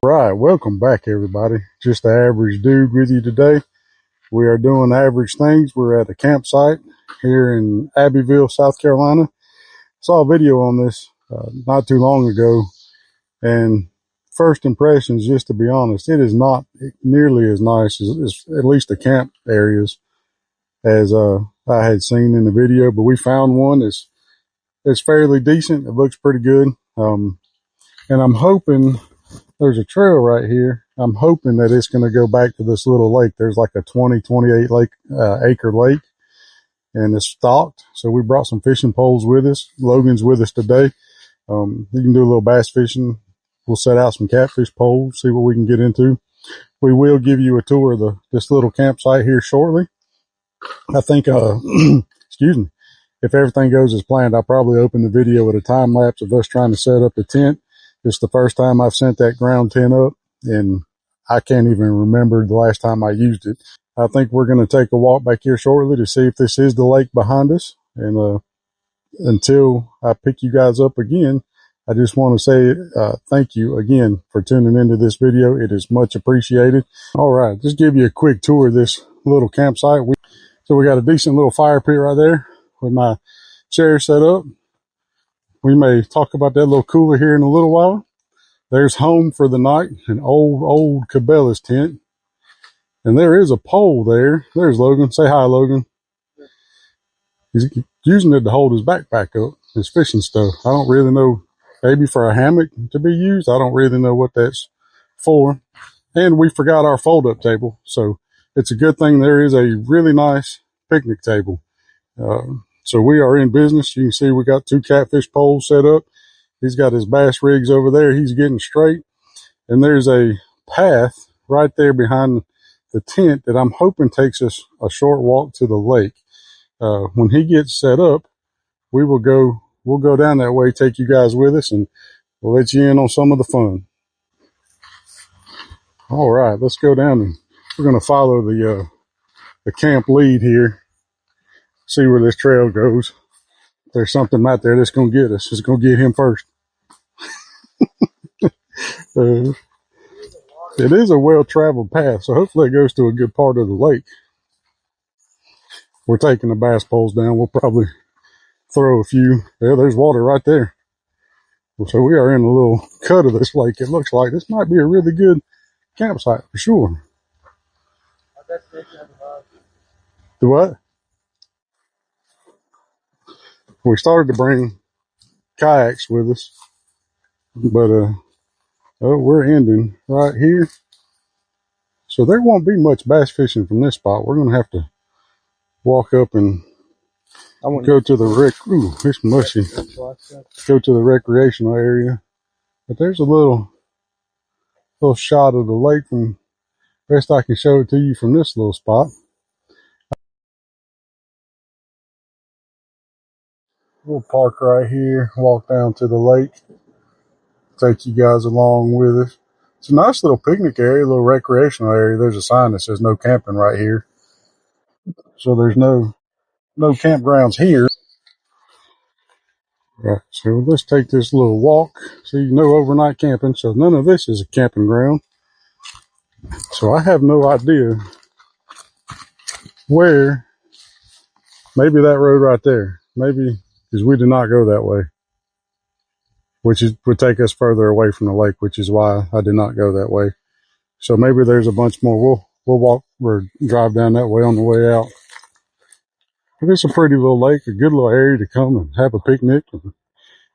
Right, welcome back everybody. Just the average dude with you today. We are doing average things. We're at a campsite here in Abbeville, South Carolina. Saw a video on this not too long ago, and first impressions, just to be honest, it is not nearly as nice as at least the camp areas as I had seen in the video. But we found one that's fairly decent. It looks pretty good, and I'm hoping. There's a trail right here. I'm hoping that it's going to go back to this little lake. There's like a 28 acre lake, and it's stocked. So we brought some fishing poles with us. Logan's with us today. You can do a little bass fishing. We'll set out some catfish poles, see what we can get into. We will give you a tour of this little campsite here shortly. I think, excuse me, if everything goes as planned, I'll probably open the video with a time lapse of us trying to set up the tent. It's the first time I've sent that ground tent up, and I can't even remember the last time I used it. I think we're going to take a walk back here shortly to see if this is the lake behind us. And until I pick you guys up again, I just want to say thank you again for tuning into this video. It is much appreciated. All right, just give you a quick tour of this little campsite. So we got a decent little fire pit right there with my chair set up. We may talk about that little cooler here in a little while. There's home for the night, an old Cabela's tent. And there is a pole there. There's Logan. Say hi, Logan. He's using it to hold his backpack up, his fishing stuff. I don't really know, maybe for a hammock to be used. I don't really know what that's for. And we forgot our fold-up table. So it's a good thing there is a really nice picnic table. So we are in business. You can see we got 2 catfish poles set up. He's got his bass rigs over there. He's getting straight. And there's a path right there behind the tent that I'm hoping takes us a short walk to the lake. When he gets set up, we'll go down that way, take you guys with us, and we'll let you in on some of the fun. All right, let's go down, and we're going to follow the camp lead here. See where this trail goes. There's something out there that's going to get us. It's going to get him first. It is a well-traveled path, so hopefully it goes to a good part of the lake. We're taking the bass poles down. We'll probably throw a few. Yeah, there's water right there. So we are in a little cut of this lake. It looks like this might be a really good campsite for sure. The what? We started to bring kayaks with us, but we're ending right here. So there won't be much bass fishing from this spot. We're going to have to walk up and go to the ooh, it's mushy. Go to the recreational area. But there's a little shot of the lake from best I can show it to you from this little spot. We'll park right here, walk down to the lake, take you guys along with us. It's a nice little picnic area, a little recreational area. There's a sign that says no camping right here. So there's no campgrounds here. Right, so let's take this little walk. See, no overnight camping, so none of this is a camping ground. So I have no idea where, maybe that road right there, maybe, because we did not go that way, which would take us further away from the lake, which is why I did not go that way. So maybe there's a bunch more. We'll walk or drive down that way on the way out. But it's a pretty little lake, a good little area to come and have a picnic and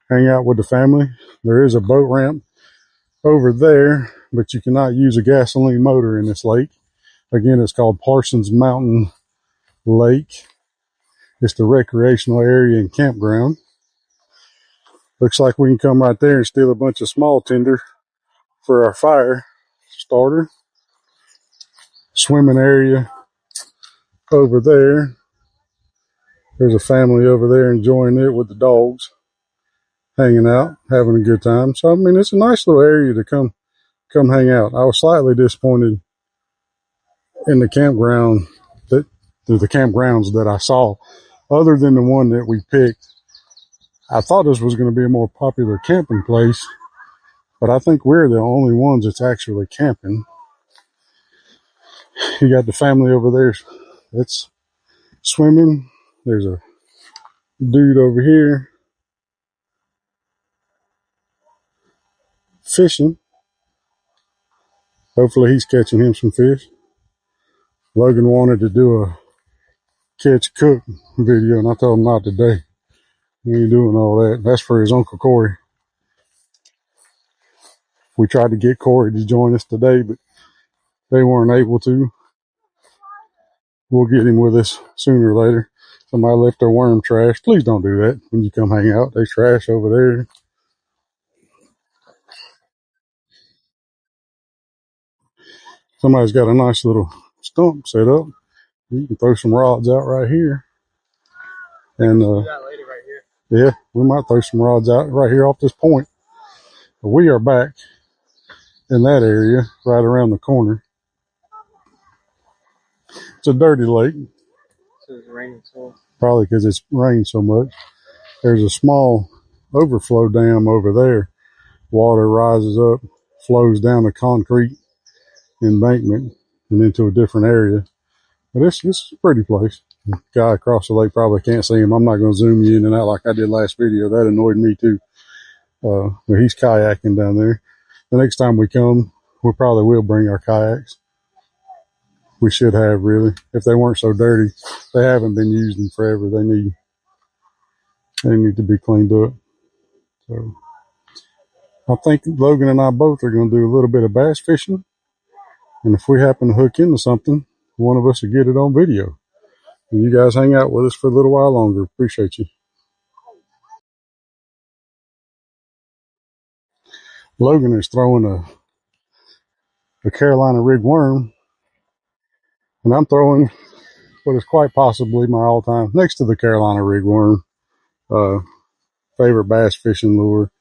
hang out with the family. There is a boat ramp over there, but you cannot use a gasoline motor in this lake. Again, it's called Parsons Mountain Lake. It's the recreational area and campground. Looks like we can come right there and steal a bunch of small tinder for our fire starter. Swimming area over there. There's a family over there enjoying it with the dogs, hanging out, having a good time. So, I mean, it's a nice little area to come hang out. I was slightly disappointed in the campgrounds that I saw. Other than the one that we picked, I thought this was going to be a more popular camping place, But I think we're the only ones that's actually camping. You got the family over there that's swimming. There's a dude over here fishing. Hopefully he's catching him some fish. Logan wanted to do a catch cook video, and I told him not today. He ain't doing all that. That's for his Uncle Corey. We tried to get Corey to join us today, but they weren't able to. We'll get him with us sooner or later. Somebody left their worm trash. Please don't do that when you come hang out. There's trash over there. Somebody's got a nice little stump set up. You can throw some rods out right here. And yeah, we might throw some rods out right here off this point. But we are back in that area right around the corner. It's a dirty lake. So it's raining so. Probably because it's rained so much. There's a small overflow dam over there. Water rises up, flows down the concrete embankment and into a different area. But it's a pretty place. The guy across the lake probably can't see him. I'm not going to zoom you in and out like I did last video. That annoyed me too. But he's kayaking down there. The next time we come, we probably will bring our kayaks. We should have, really. If they weren't so dirty. They haven't been used in forever. They need to be cleaned up. So I think Logan and I both are going to do a little bit of bass fishing. And if we happen to hook into something, one of us will get it on video. And you guys hang out with us for a little while longer. Appreciate you. Logan is throwing a Carolina rig worm. And I'm throwing what is quite possibly my all-time, next to the Carolina rig worm, favorite bass fishing lure.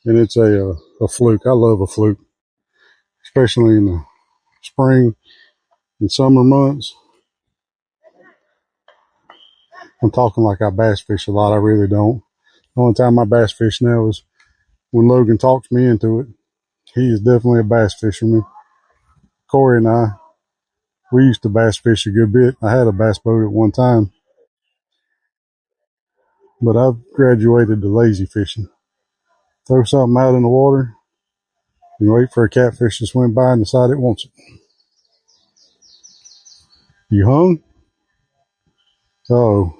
And it's a fluke. I love a fluke, especially in the spring and summer months. I'm talking like I bass fish a lot. I really don't. The only time I bass fish now is when Logan talks me into it. He is definitely a bass fisherman. Corey and I, we used to bass fish a good bit. I had a bass boat at one time, but I've graduated to lazy fishing. Throw something out in the water and wait for a catfish to swim by and decide it wants it. You hung? Oh.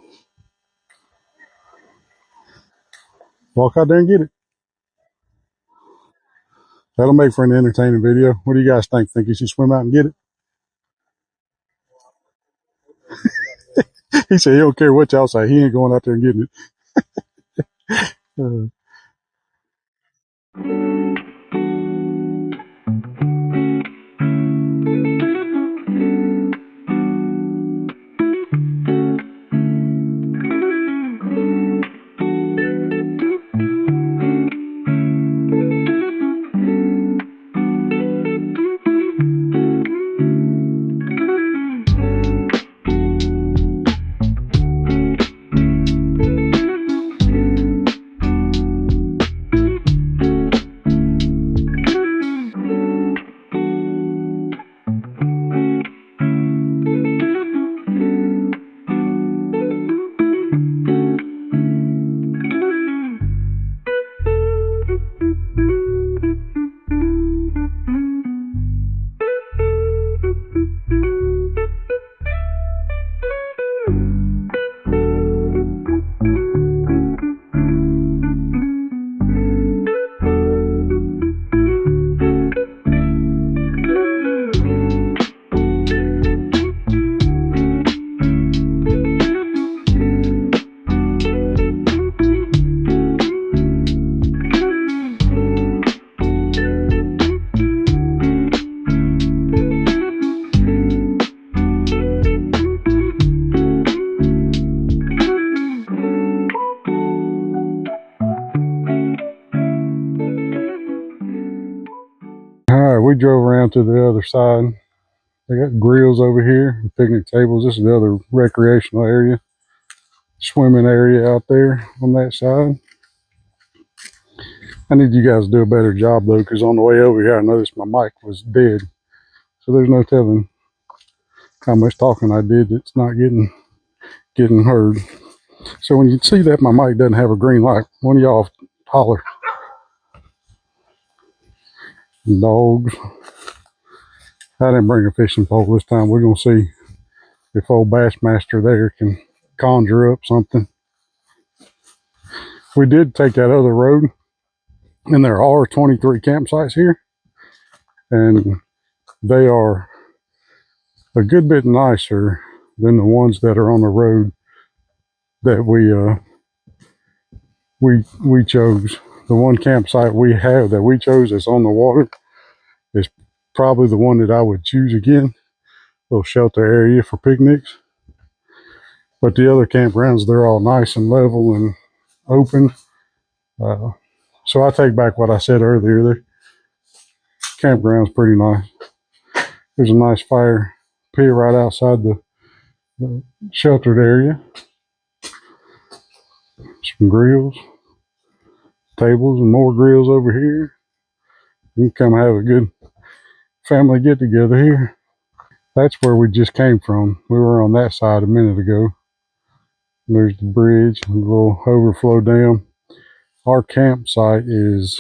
Walk out there and get it. That'll make for an entertaining video. What do you guys think? Think you should swim out and get it? He said he don't care what y'all say. He ain't going out there and getting it. We drove around to the other side. They got grills over here, picnic tables. This is the other recreational area, swimming area out there on that side. I need you guys to do a better job though, because on the way over here I noticed my mic was dead. So there's no telling how much talking I did that's not getting heard. So when you see that my mic doesn't have a green light, one of y'all holler. Dogs. I didn't bring a fishing pole this time. We're gonna see if old Bassmaster there can conjure up something. We did take that other road, and there are 23 campsites here, and they are a good bit nicer than the ones that are on the road that we chose. The one campsite we have that we chose that's on the water is probably the one that I would choose again. Little shelter area for picnics. But the other campgrounds, they're all nice and level and open. So I take back what I said earlier. The campground's pretty nice. There's a nice fire pit right outside the sheltered area. Some grills, tables, and more grills over here. You can come have a good family get together here. That's where we just came from. We were on that side a minute ago. There's the bridge, a little overflow dam. Our campsite is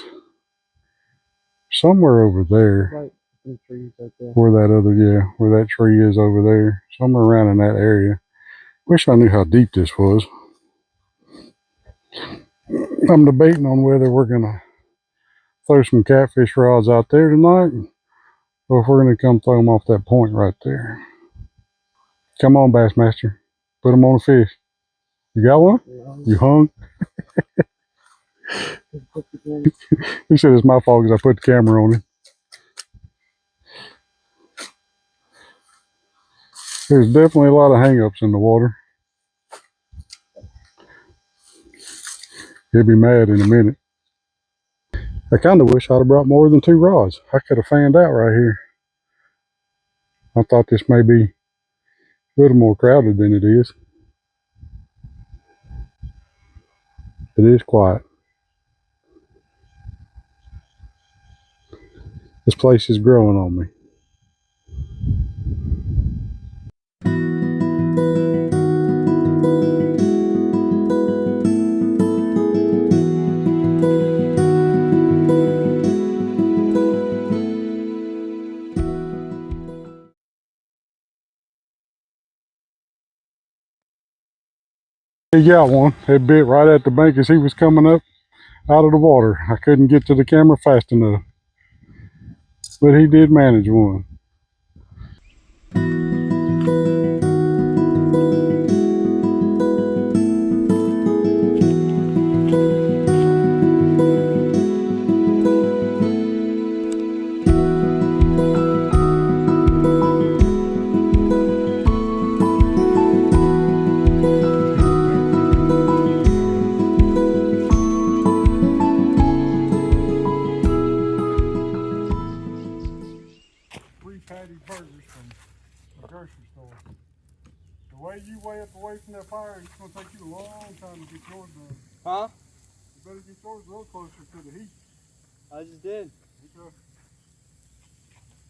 somewhere over there. Right in the trees right there. Where that tree is over there. Somewhere around in that area. Wish I knew how deep this was. I'm debating on whether we're gonna throw some catfish rods out there tonight, or if we're gonna come throw them off that point right there. Come on, Bassmaster. Put them on a fish. You got one? Yeah. You hung? He said it's my fault because I put the camera on him. There's definitely a lot of hang-ups in the water. He'll be mad in a minute. I kind of wish I'd have brought more than 2 rods. I could have fanned out right here. I thought this may be a little more crowded than it is. It is quiet. This place is growing on me. He got one. It bit right at the bank as he was coming up out of the water. I couldn't get to the camera fast enough. But he did manage one. Patty burgers from the grocery store. The way you way up away from that fire, it's going to take you a long time to get yours done. Huh? You better get yours a little closer to the heat. I just did. Okay.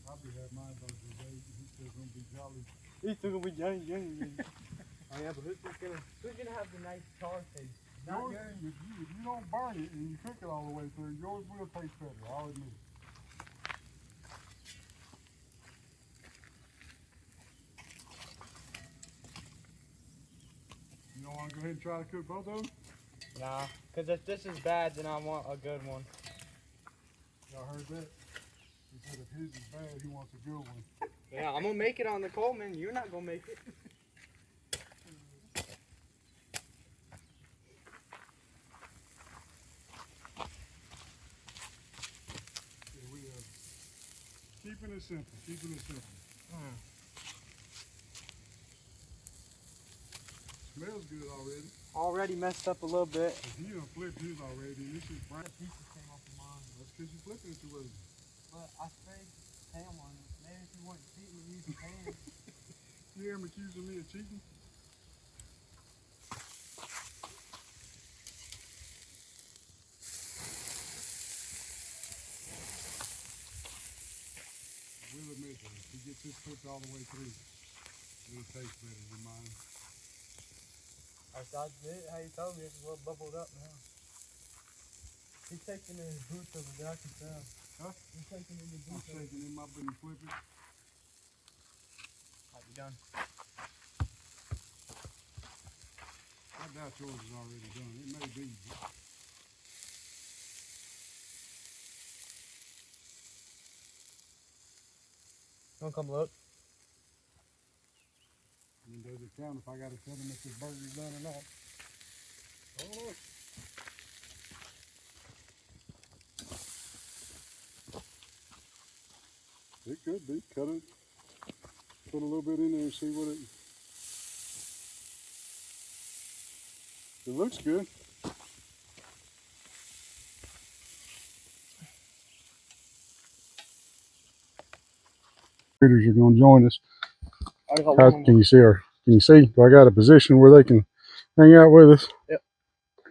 I'll be having my burger today. He's still going to be jolly. He's still going to be jolly. Oh yeah, but who's gonna have the nice char taste? Yours, if you don't burn it and you cook it all the way through, yours will taste better, I'll admit it. You don't want to go ahead and try to cook both of them? Nah, because if this is bad, then I want a good one. Y'all heard that? He said if his is bad, he wants a good one. Yeah, I'm gonna make it on the Coleman. You're not gonna make it. Yeah, we keeping it simple, keeping it simple. Smells good already. Already messed up a little bit. You done flipped his already. This is brown. Pieces came off of mine. That's because you're flipping it too early. But I sprayed Sam on it. Maybe if you weren't cheating with using Sam. You hear him accusing me of cheating? He gets his cooked all the way through. It'll taste better than mine. I did how you told me. It's a little bubbled up now. He's taking in his boots over there. I can tell. Huh? He's taking in his boots. I'm shaking him up and flipping. Might be done. I doubt yours is already done. It may be. Don't come look. I mean, does it count if I got to tell them if this burger's done or not? I don't know. It could be. Cut it. Put a little bit in there and see what it. It looks good. Critters are going to join us. How, can you see her? Can you see? Do I got a position where they can hang out with us? Yep.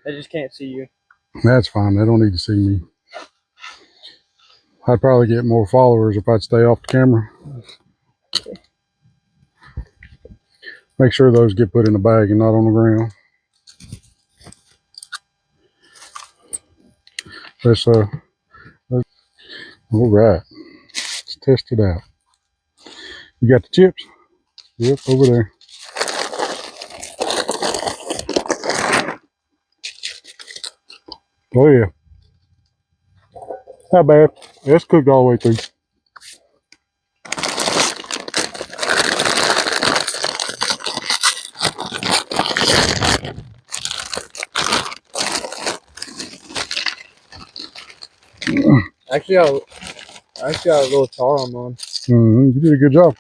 They just can't see you. That's fine. They don't need to see me. I'd probably get more followers if I'd stay off the camera. Make sure those get put in a bag and not on the ground. All right. Let's test it out. You got the chips? Yep, over there. Oh yeah. Not bad. That's cooked all the way through. Actually, I got a little tar on mine. You did a good job.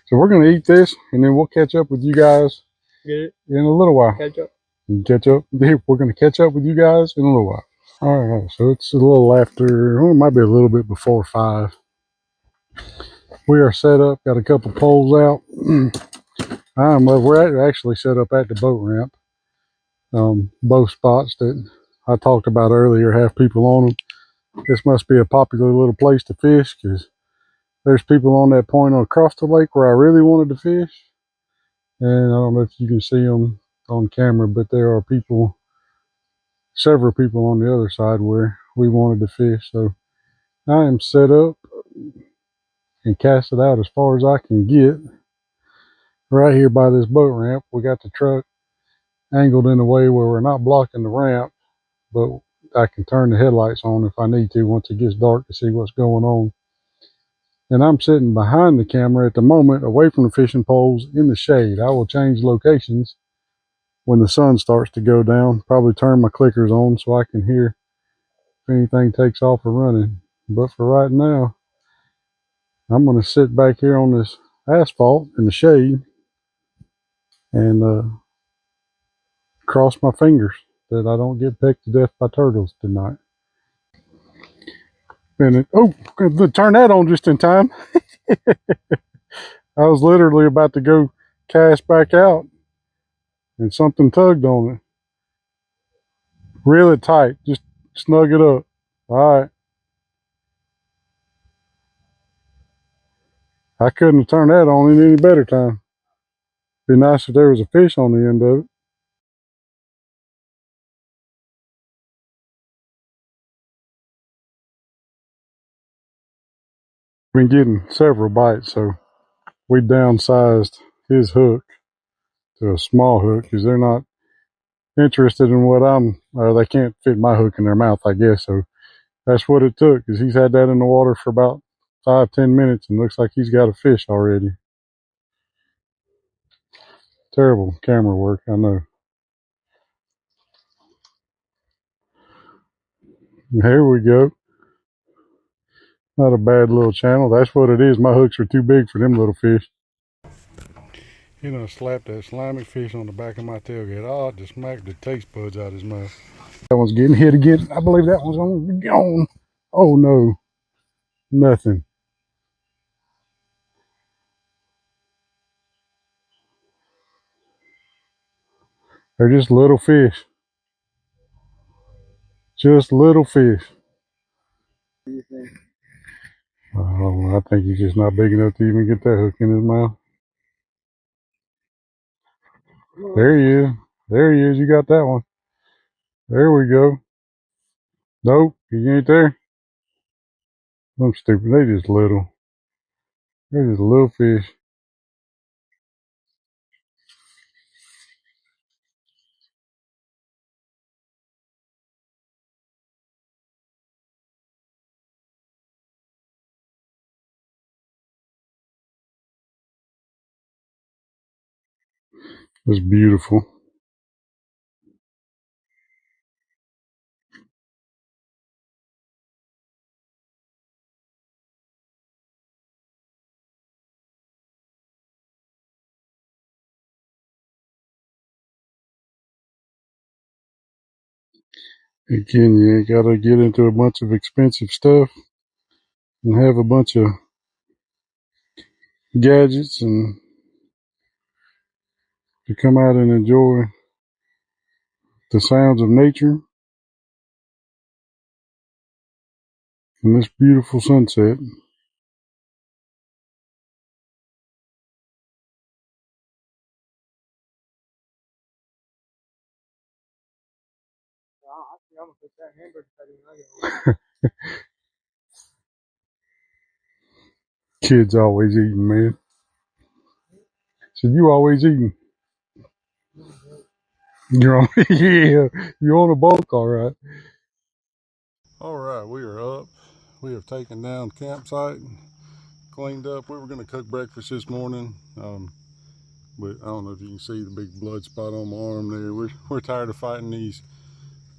So we're gonna eat this, and then we'll catch up with you guys Get it? in a little while. Catch up. Catch up. We're gonna catch up with you guys in a little while. All right. So it's a little after. Well, it might be a little bit before 5. We are set up. Got a couple poles out. We're actually set up at the boat ramp. Both spots that I talked about earlier have people on them. This must be a popular little place to fish because there's people on that point across the lake where I really wanted to fish. And I don't know if you can see them on camera, but there are people, several people on the other side where we wanted to fish. So I am set up and cast it out as far as I can get. Right here by this boat ramp, we got the truck angled in a way where we're not blocking the ramp, but I can turn the headlights on if I need to once it gets dark to see what's going on. And I'm sitting behind the camera at the moment, away from the fishing poles in the shade. I will change locations when the sun starts to go down. Probably turn my clickers on so I can hear if anything takes off or running. But for right now, I'm going to sit back here on this asphalt in the shade and cross my fingers that I don't get pecked to death by turtles tonight. And turn that on just in time. I was literally about to go cast back out and something tugged on it. Reel it tight. Just snug it up. All right. I couldn't have turned that on in any better time. Be nice if there was a fish on the end of it. Been getting several bites, so we downsized his hook to a small hook because they're not interested in what they can't fit my hook in their mouth, I guess. So that's what it took, because he's had that in the water for about 5-10 minutes and looks like he's got a fish already. Terrible camera work, I know. Here we go. Not a bad little channel. That's what it is. My hooks are too big for them little fish. He done slapped that slimy fish on the back of my tailgate. Oh, it just smacked the taste buds out of his mouth. That one's getting hit again. I believe that one's gone. Oh no, nothing. They're just little fish. Just little fish. I think he's just not big enough to even get that hook in his mouth. There he is. There he is. You got that one. There we go. Nope, he ain't there. I'm stupid. They just little. They're just little fish. It's beautiful. Again, you ain't gotta get into a bunch of expensive stuff and have a bunch of gadgets and to come out and enjoy the sounds of nature and this beautiful sunset. I'm gonna put that hamburger patty when I get home. Kids always eating, man. Said you always eating. You're on, yeah, you're on a bulk, all right. All right, we are up. We have taken down campsite, cleaned up. We were going to cook breakfast this morning, but I don't know if you can see the big blood spot on my arm there. We're tired of fighting these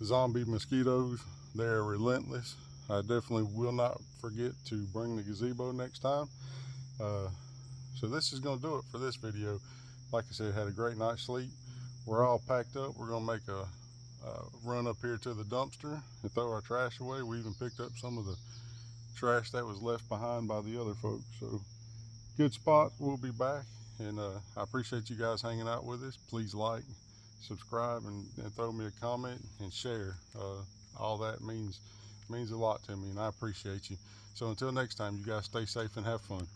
zombie mosquitoes. They're relentless. I definitely will not forget to bring the gazebo next time. So this is going to do it for this video. Like I said, had a great night's sleep. We're all packed up. We're going to make a run up here to the dumpster and throw our trash away. We even picked up some of the trash that was left behind by the other folks. So good spot. We'll be back, and I appreciate you guys hanging out with us. Please like, subscribe, and throw me a comment and share. All that means a lot to me, and I appreciate you. So until next time, you guys stay safe and have fun.